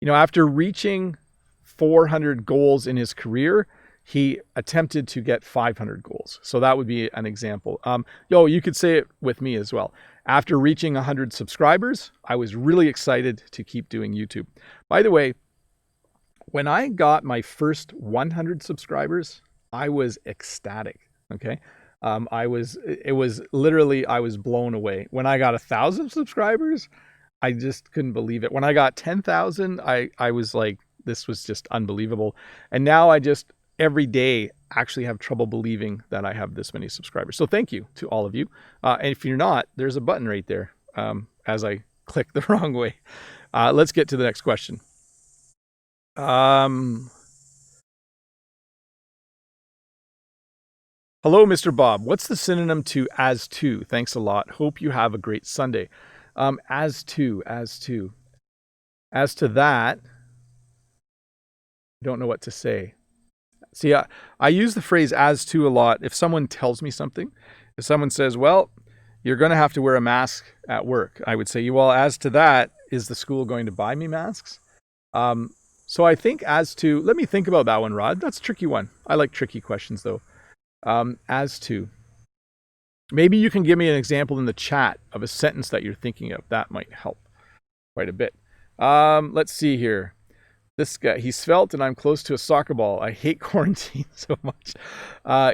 Speaker 1: after reaching 400 goals in his career, he attempted to get 500 goals. So that would be an example. You could say it with me as well. After reaching 100 subscribers, I was really excited to keep doing YouTube. By the way, when I got my first 100 subscribers, I was ecstatic. Okay. I was blown away. When I got 1,000 subscribers, I just couldn't believe it. When I got 10,000, I was like, this was just unbelievable. And now I just every day actually have trouble believing that I have this many subscribers. So thank you to all of you. And if you're not, there's a button right there as I click the wrong way. Let's get to the next question. Hello, Mr. Bob. What's the synonym to as to? Thanks a lot. Hope you have a great Sunday. As to that, I don't know what to say. See, I use the phrase as to a lot. If someone tells me something, if someone says, well, you're going to have to wear a mask at work, I would say, well, as to that, is the school going to buy me masks? So I think as to, let me think about that one, Rod. That's a tricky one. I like tricky questions, though. As to, maybe you can give me an example in the chat of a sentence that you're thinking of. That might help quite a bit. Let's see here. This guy, he's svelte and I'm close to a soccer ball. I hate quarantine so much.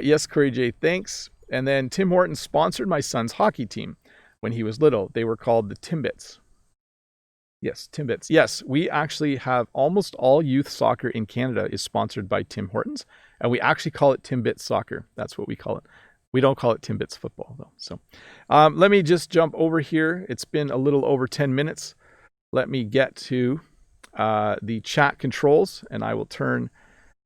Speaker 1: Yes, Corey J, thanks. And then Tim Hortons sponsored my son's hockey team when he was little. They were called the Timbits. Yes, Timbits. Yes, we actually have almost all youth soccer in Canada is sponsored by Tim Hortons. And we actually call it Timbits soccer. That's what we call it. We don't call it Timbits football, though. So let me just jump over here. It's been a little over 10 minutes. Let me get to the chat controls, and I will turn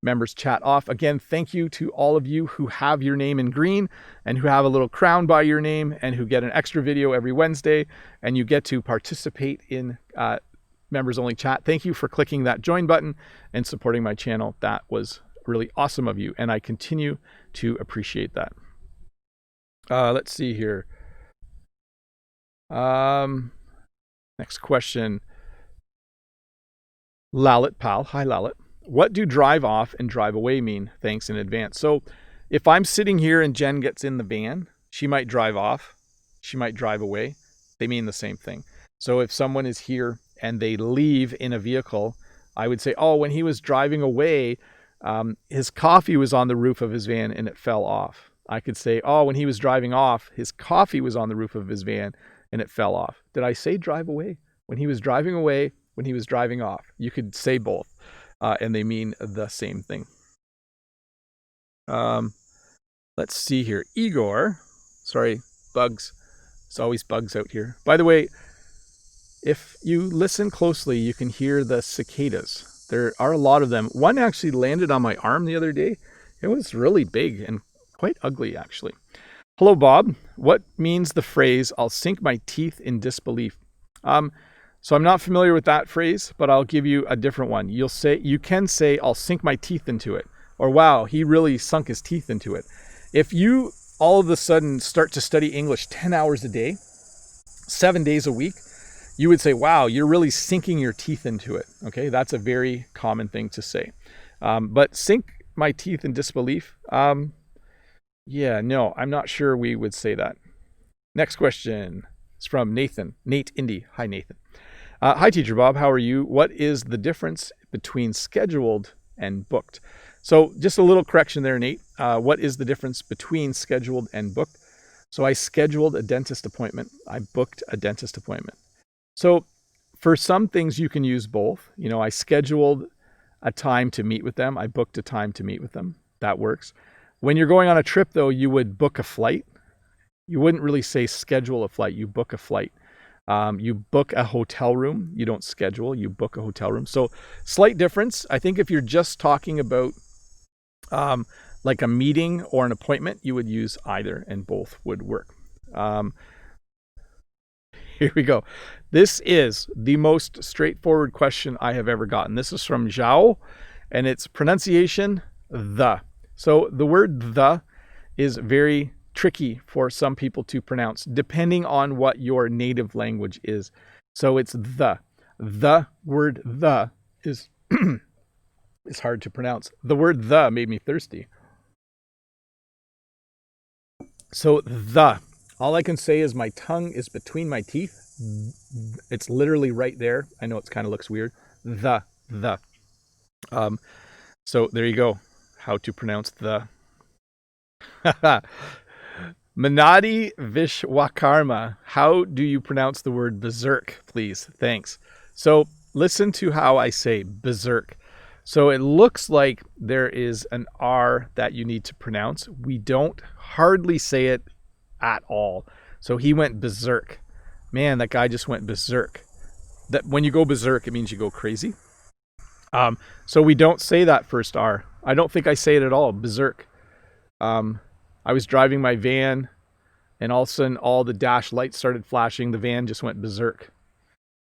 Speaker 1: members chat off. Again, thank you to all of you who have your name in green and who have a little crown by your name and who get an extra video every Wednesday, and you get to participate in members only chat. Thank you for clicking that join button and supporting my channel. That was really awesome of you, and I continue to appreciate that. Let's see here. Next question. Lalit Pal. Hi, Lalit. What do drive off and drive away mean? Thanks in advance. So if I'm sitting here and Jen gets in the van, she might drive off. She might drive away. They mean the same thing. So if someone is here and they leave in a vehicle, I would say, oh, when he was driving away, his coffee was on the roof of his van and it fell off. I could say, oh, when he was driving off, his coffee was on the roof of his van and it fell off. Did I say drive away? When he was driving away, when he was driving off. You could say both, and they mean the same thing. Let's see here. Igor, sorry, bugs. It's always bugs out here. By the way, if you listen closely, you can hear the cicadas. There are a lot of them. One actually landed on my arm the other day. It was really big and quite ugly, actually. Hello, Bob. What means the phrase, I'll sink my teeth in disbelief? So I'm not familiar with that phrase, but I'll give you a different one. You can say, I'll sink my teeth into it. Or, wow, he really sunk his teeth into it. If you all of a sudden start to study English 10 hours a day, 7 days a week, you would say, wow, you're really sinking your teeth into it. Okay, that's a very common thing to say. But sink my teeth in disbelief, yeah, no, I'm not sure we would say that. Next question is from Nathan. Nateindie. Hi, Nathan. Hi, Teacher Bob. How are you? What is the difference between scheduled and booked? So just a little correction there, Nate. What is the difference between scheduled and booked? So I scheduled a dentist appointment. I booked a dentist appointment. So for some things you can use both. You know, I scheduled a time to meet with them. I booked a time to meet with them. That works. When you're going on a trip, though, you would book a flight. You wouldn't really say schedule a flight. You book a flight. You book a hotel room. You don't schedule. You book a hotel room. So slight difference. I think if you're just talking about like a meeting or an appointment, you would use either, and both would work. Here we go. This is the most straightforward question I have ever gotten. This is from Zhao, and it's pronunciation, the. So the word the is very tricky for some people to pronounce, depending on what your native language is. So it's the. The word the is is hard to pronounce. The word the made me thirsty. So the. All I can say is my tongue is between my teeth. It's literally right there. I know it kind of looks weird. The. So there you go. How to pronounce the. Manadi Vishwakarma. How do you pronounce the word berserk, please? Thanks. So listen to how I say berserk. So it looks like there is an R that you need to pronounce. We don't hardly say it at all. So he went berserk. Man, that guy just went berserk. That when you go berserk, it means you go crazy. So we don't say that first R. I don't think I say it at all, berserk. I was driving my van, and all of a sudden all the dash lights started flashing. The van just went berserk.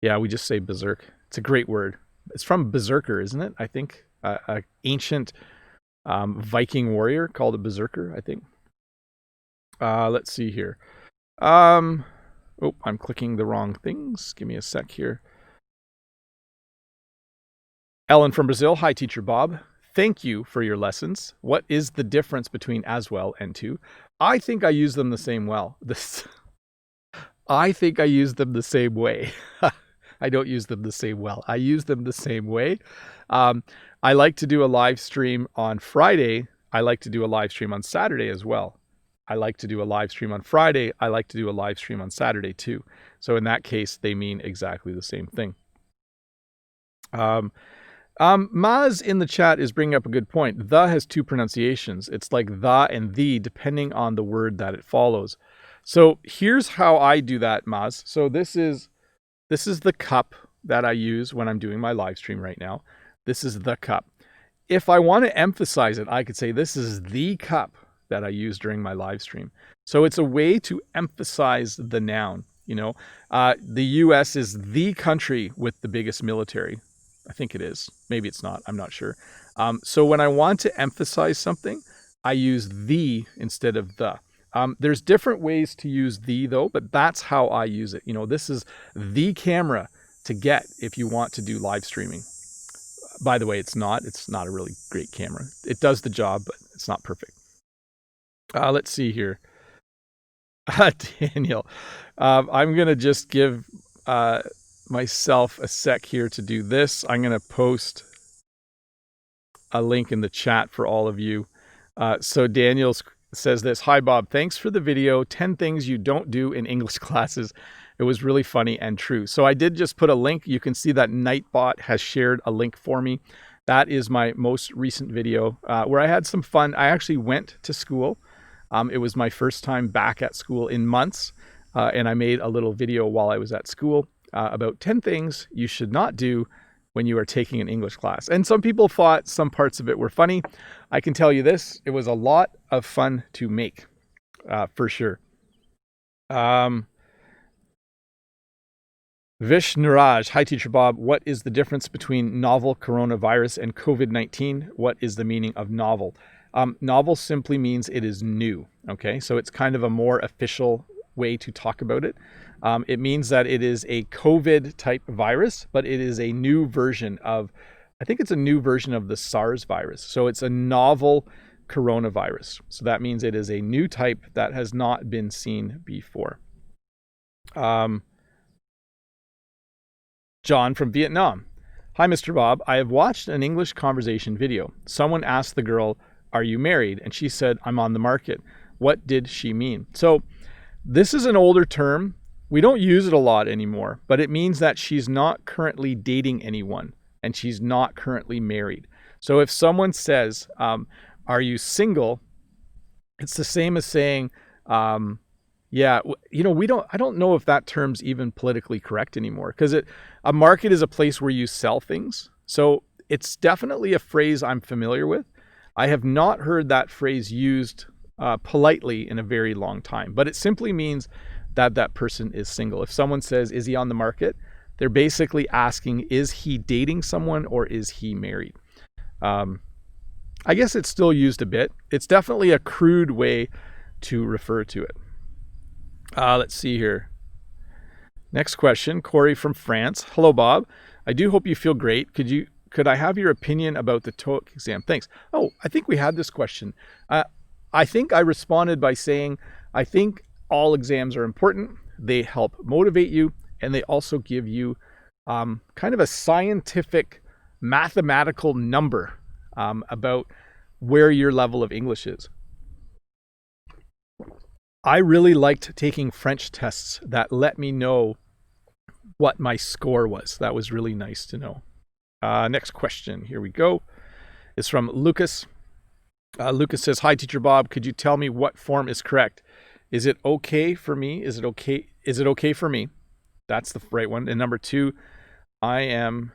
Speaker 1: Yeah, we just say berserk. It's a great word. It's from berserker, isn't it? I think an ancient Viking warrior called a berserker, I think. Let's see here. Oh, I'm clicking the wrong things. Give me a sec here. Ellen from Brazil. Hi, Teacher Bob. Thank you for your lessons. What is the difference between as well and to? I think I use them the same I think I use them the same way. I don't use them the same well. I use them the same way. I like to do a live stream on Friday. I like to do a live stream on Saturday as well. I like to do a live stream on Friday. I like to do a live stream on Saturday too. So in that case, they mean exactly the same thing. Maz in the chat is bringing up a good point. The has two pronunciations. It's like the and the, depending on the word that it follows. So here's how I do that, Maz. So this is the cup that I use when I'm doing my live stream right now. This is the cup. If I want to emphasize it, I could say this is the cup that I use during my live stream. So it's a way to emphasize the noun. You know, the U.S. is the country with the biggest military. I think it is. Maybe it's not. I'm not sure. So when I want to emphasize something, I use the instead of the. There's different ways to use the though, but that's how I use it. You know, this is the camera to get if you want to do live streaming. By the way, it's not a really great camera. It does the job, but it's not perfect. Let's see here. Daniel, I'm going to just give myself a sec here to do this. I'm going to post a link in the chat for all of you. So Daniel says this. Hi, Bob. Thanks for the video. 10 things you don't do in English classes. It was really funny and true. So I did just put a link. You can see that Nightbot has shared a link for me. That is my most recent video where I had some fun. I actually went to school. It was my first time back at school in months. And I made a little video while I was at school about 10 things you should not do when you are taking an English class. And some people thought some parts of it were funny. I can tell you this, it was a lot of fun to make, for sure. VISHNURAJ Hi, Teacher Bob. What is the difference between novel coronavirus and COVID-19? What is the meaning of novel? Novel simply means it is new, okay? So it's kind of a more official way to talk about it. It means that it is a COVID type virus, but it is a new version of, I think it's a new version of the SARS virus. So it's a novel coronavirus. So that means it is a new type that has not been seen before. John from Vietnam. Hi, Mr. Bob. I have watched an English conversation video. Someone asked the girl, "Are you married?" And she said, "I'm on the market." What did she mean? So this is an older term. We don't use it a lot anymore, but it means that she's not currently dating anyone and she's not currently married. So if someone says, "Are you single?" It's the same as saying, yeah, you know, I don't know if that term's even politically correct anymore, because a market is a place where you sell things. So it's definitely a phrase I'm familiar with. I have not heard that phrase used politely in a very long time, but it simply means that that person is single. If someone says, "Is he on the market?" They're basically asking, is he dating someone or is he married? I guess it's still used a bit. It's definitely a crude way to refer to it. Let's see here. Next question, Corey from France. Hello, Bob. I do hope you feel great. Could I have your opinion about the TOEFL exam? Thanks. Oh, I think we had this question. I think I responded by saying, I think all exams are important. They help motivate you, and they also give you kind of a scientific, mathematical number about where your level of English is. I really liked taking French tests that let me know what my score was. That was really nice to know. Next question, here we go. It's from Lukas. Lukas says, "Hi, Teacher Bob. Could you tell me what form is correct? Is it okay for me? Is it okay for me That's the right one. And number 2, I am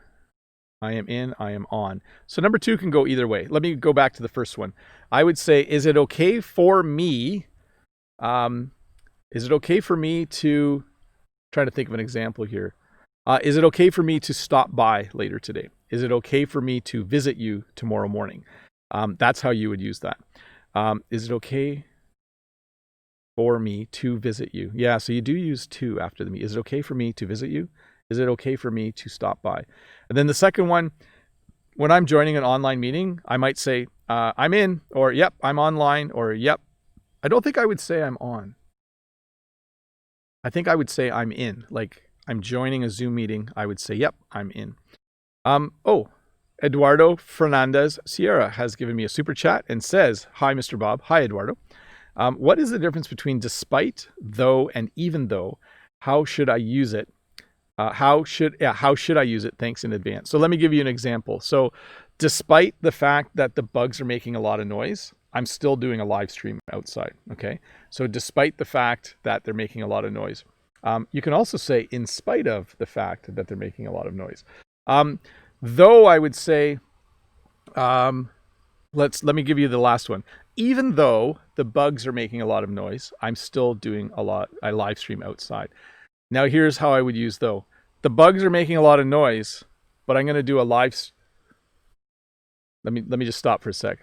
Speaker 1: in, I am on. So number 2 can go either way. Let me go back to the first one. I would say, is it okay for me? Is it okay for me to, trying to think of an example here. Is it okay for me to stop by later today? Is it okay for me to visit you tomorrow morning? That's how you would use that. Is it okay for me to visit you? Yeah, so you do use to after the me. Is it okay for me to visit you? Is it okay for me to stop by? And then the second one, when I'm joining an online meeting, I might say, I'm in, or yep, I'm online, or yep. I don't think I would say I'm on. I think I would say I'm in. Like I'm joining a Zoom meeting, I would say, yep, I'm in. Eduardo Fernandez Sierra has given me a super chat and says, hi, Mr. Bob. Hi, Eduardo. What is the difference between despite, though, and even though? How should I use it? How should I use it? Thanks in advance. So let me give you an example. So despite the fact that the bugs are making a lot of noise, I'm still doing a live stream outside. Okay. So despite the fact that they're making a lot of noise, you can also say in spite of the fact that they're making a lot of noise. Though I would say, let me give you the last one. Even though the bugs are making a lot of noise, I'm still doing a live stream outside. Now here's how I would use though. The bugs are making a lot of noise, but I'm going to do a live. Let me just stop for a sec.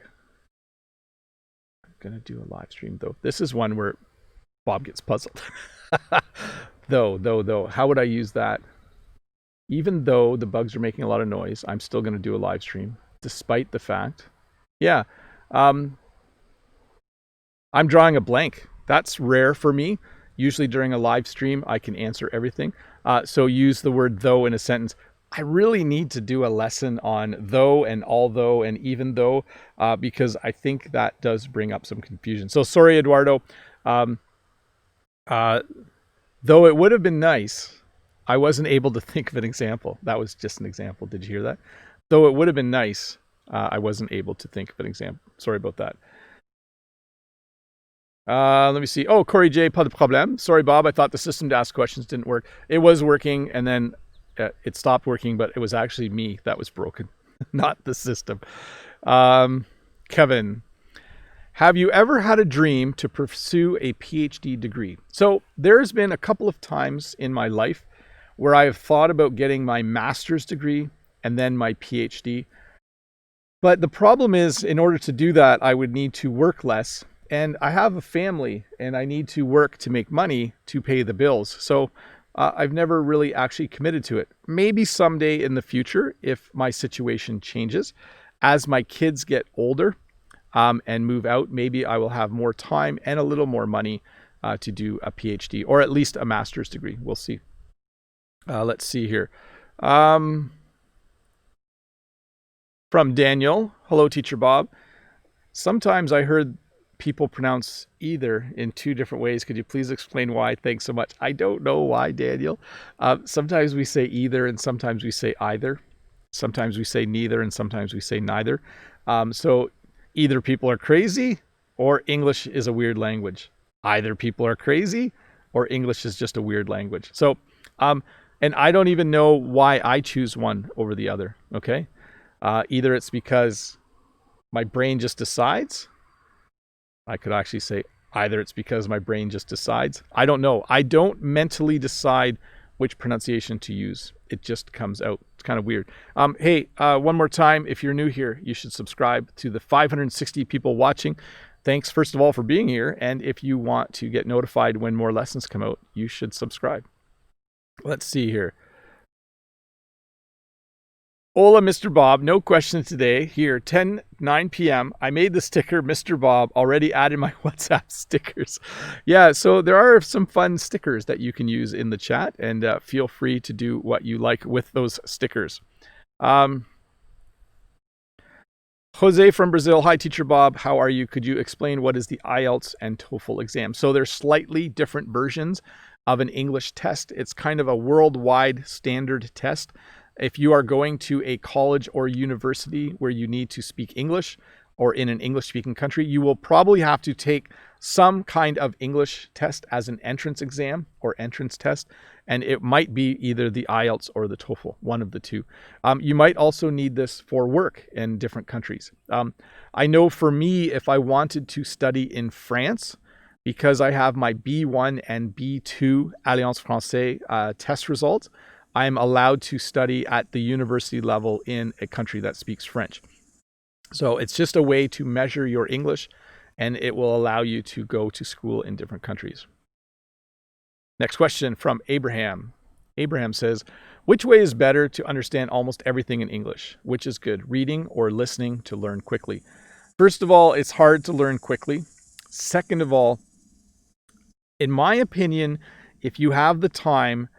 Speaker 1: I'm going to do a live stream though. This is one where Bob gets puzzled. Though, how would I use that? Even though the bugs are making a lot of noise, I'm still going to do a live stream, despite the fact. Yeah. I'm drawing a blank. That's rare for me. Usually during a live stream, I can answer everything. So use the word though in a sentence. I really need to do a lesson on though and although and even though, because I think that does bring up some confusion. So sorry, Eduardo. Though it would have been nice, I wasn't able to think of an example. That was just an example. Did you hear that? Though it would have been nice, I wasn't able to think of an example. Sorry about that. Let me see. Oh, Corey J, pas de problème. Sorry, Bob. I thought the system to ask questions didn't work. It was working, and then it stopped working, but it was actually me that was broken, not the system. Kevin, have you ever had a dream to pursue a PhD degree? So there's been a couple of times in my life where I have thought about getting my master's degree and then my PhD. But the problem is, in order to do that, I would need to work less. And I have a family and I need to work to make money to pay the bills. So I've never really actually committed to it. Maybe someday in the future, if my situation changes, as my kids get older and move out, maybe I will have more time and a little more money to do a PhD or at least a master's degree. We'll see. Let's see here. From Daniel, hello, Teacher Bob. Sometimes I heard people pronounce either in 2 different ways. Could you please explain why? Thanks so much. I don't know why, Daniel. Sometimes we say either and sometimes we say either. Sometimes we say neither and sometimes we say neither. So either people are crazy or English is a weird language. Either people are crazy or English is just a weird language. So, and I don't even know why I choose one over the other. Okay. Either it's because my brain just decides. I could actually say either it's because my brain just decides. I don't know. I don't mentally decide which pronunciation to use. It just comes out. It's kind of weird. Hey, one more time, if you're new here, you should subscribe to the 560 people watching. Thanks, first of all, for being here. And if you want to get notified when more lessons come out, you should subscribe. Let's see here. Hola, Mr. Bob. No questions today. Here, 9 p.m. I made the sticker, Mr. Bob, already added my WhatsApp stickers. Yeah, so there are some fun stickers that you can use in the chat, and feel free to do what you like with those stickers. Jose from Brazil. Hi, Teacher Bob. How are you? Could you explain what is the IELTS and TOEFL exam? So there's slightly different versions of an English test. It's kind of a worldwide standard test. If you are going to a college or university where you need to speak English or in an English-speaking country, you will probably have to take some kind of English test as an entrance exam or entrance test, and it might be either the IELTS or the TOEFL, one of the two. You might also need this for work in different countries. I know for me, if I wanted to study in France, because I have my B1 and B2 Alliance Française test results, I'm allowed to study at the university level in a country that speaks French. So it's just a way to measure your English, and it will allow you to go to school in different countries. Next question from Abraham. Abraham says, which way is better to understand almost everything in English? Which is good, reading or listening to learn quickly? First of all, it's hard to learn quickly. Second of all, in my opinion, if you have the time,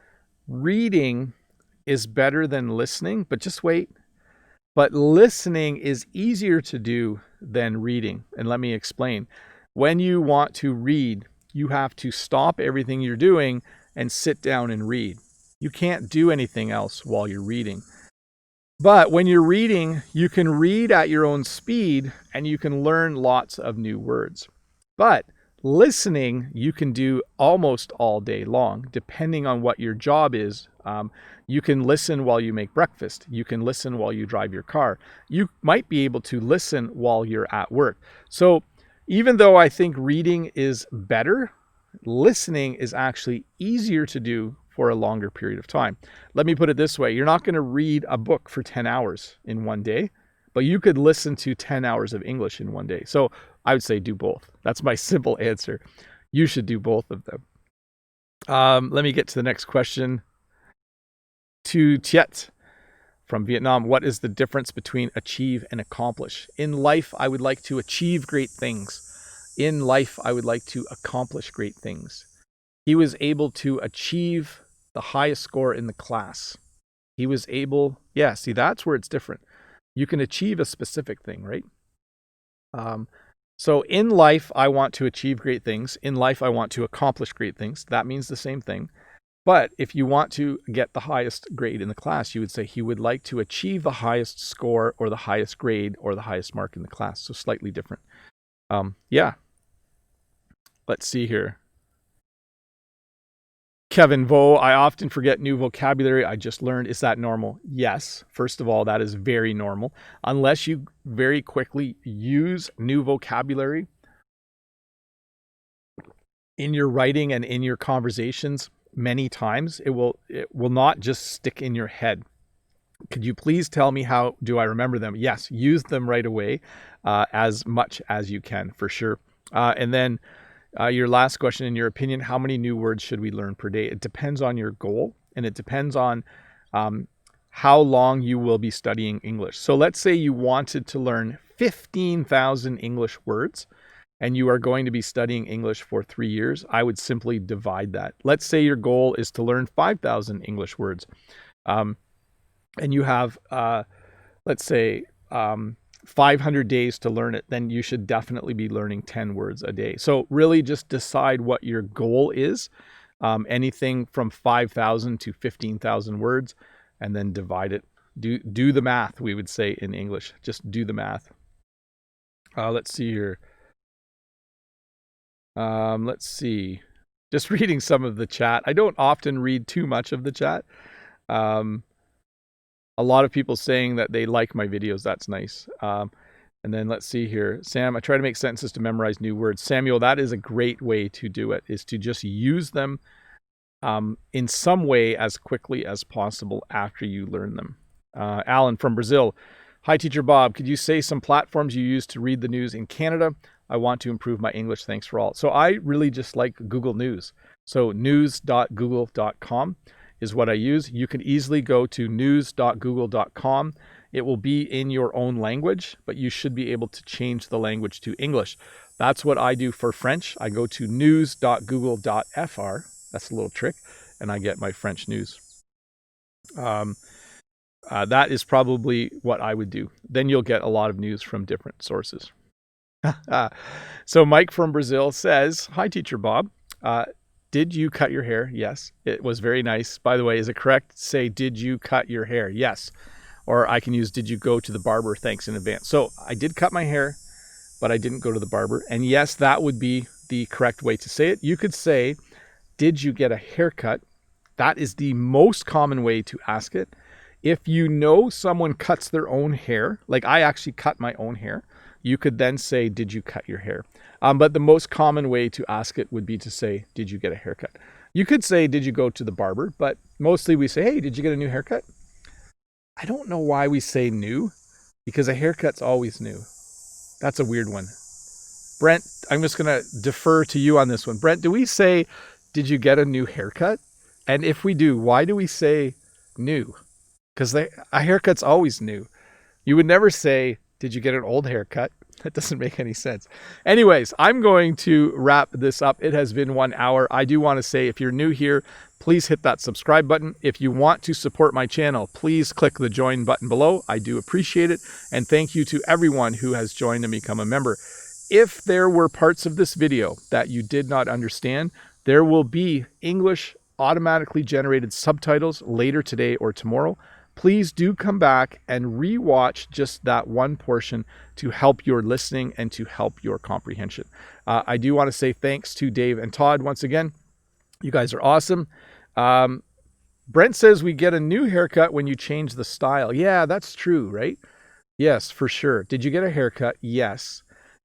Speaker 1: reading is better than listening, but just wait. But listening is easier to do than reading. And let me explain. When you want to read, you have to stop everything you're doing and sit down and read. You can't do anything else while you're reading. But when you're reading, you can read at your own speed and you can learn lots of new words. But listening, you can do almost all day long, depending on what your job is. You can listen while you make breakfast. You can listen while you drive your car. You might be able to listen while you're at work. So even though I think reading is better, listening is actually easier to do for a longer period of time. Let me put it this way. You're not going to read a book for 10 hours in one day, but you could listen to 10 hours of English in one day. So I would say do both. That's my simple answer. You should do both of them. Let me get to the next question. To Tiet from Vietnam, what is the difference between achieve and accomplish? In life, I would like to achieve great things. In life, I would like to accomplish great things. He was able to achieve the highest score in the class. He was able, yeah, see, that's where it's different. You can achieve a specific thing, right? So in life, I want to achieve great things. In life, I want to accomplish great things. That means the same thing. But if you want to get the highest grade in the class, you would say he would like to achieve the highest score or the highest grade or the highest mark in the class. So slightly different. Yeah. Let's see here. Kevin Vo, I often forget new vocabulary I just learned. Is that normal? Yes. First of all, that is very normal. Unless you very quickly use new vocabulary in your writing and in your conversations many times, it will not just stick in your head. Could you please tell me how do I remember them? Yes, use them right away, as much as you can, for sure. And then your last question, in your opinion, how many new words should we learn per day? It depends on your goal, and it depends on how long you will be studying English. So let's say you wanted to learn 15,000 English words, and you are going to be studying English for 3 years. I would simply divide that. Let's say your goal is to learn 5,000 English words, and you have, let's say, 500 days to learn it, then you should definitely be learning 10 words a day. So really just decide what your goal is, anything from 5,000 to 15,000 words, and then divide it. Do the math, we would say in English. Just do the math. Let's see here. Let's see. Just reading some of the chat. I don't often read too much of the chat. A lot of people saying that they like my videos. That's nice. And then let's see here. Sam, I try to make sentences to memorize new words. Samuel, that is a great way to do it, is to just use them in some way as quickly as possible after you learn them. Alan from Brazil. Hi, Teacher Bob. Could you say some platforms you use to read the news in Canada? I want to improve my English. Thanks for all. So I really just like Google News. So news.google.com is what I use. You can easily go to news.google.com. It will be in your own language, but you should be able to change the language to English. That's what I do for French. I go to news.google.fr. That's a little trick, and I get my French news. That is probably what I would do. Then you'll get a lot of news from different sources. So Mike from Brazil says, hi, Teacher Bob. Did you cut your hair? Yes, it was very nice. By the way, is it correct to say, did you cut your hair? Yes. Or I can use, did you go to the barber? Thanks in advance. So I did cut my hair, but I didn't go to the barber. And yes, that would be the correct way to say it. You could say, did you get a haircut? That is the most common way to ask it. If you know someone cuts their own hair, like I actually cut my own hair, you could then say, did you cut your hair? But the most common way to ask it would be to say, did you get a haircut? You could say, did you go to the barber? But mostly we say, hey, did you get a new haircut? I don't know why we say new, because a haircut's always new. That's a weird one. Brent, I'm just going to defer to you on this one. Brent, do we say, did you get a new haircut? And if we do, why do we say new? Because a haircut's always new. You would never say, did you get an old haircut? That doesn't make any sense. Anyways, I'm going to wrap this up. It has been 1 hour. I do want to say, if you're new here, please hit that subscribe button. If you want to support my channel, please click the join button below. I do appreciate it. And thank you to everyone who has joined and become a member. If there were parts of this video that you did not understand, there will be English automatically generated subtitles later today or tomorrow. Please do come back and re-watch just that one portion to help your listening and to help your comprehension. I do want to say thanks to Dave and Todd once again. You guys are awesome. Brent says we get a new haircut when you change the style. Yeah, that's true, right? Yes, for sure. Did you get a haircut? Yes.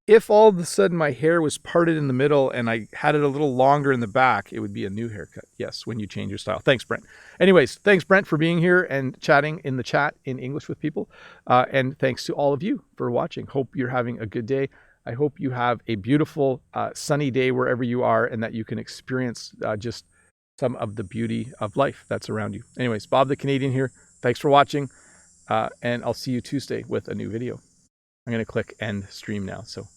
Speaker 1: If all of a sudden my hair was parted in the middle and I had it a little longer in the back, it would be a new haircut. Yes, when you change your style. Thanks, Brent. Anyways, thanks, Brent, for being here and chatting in the chat in English with people. And thanks to all of you for watching. Hope you're having a good day. I hope you have a beautiful sunny day wherever you are, and that you can experience just some of the beauty of life that's around you. Anyways, Bob the Canadian here. Thanks for watching. And I'll see you Tuesday with a new video. I'm going to click end stream now. So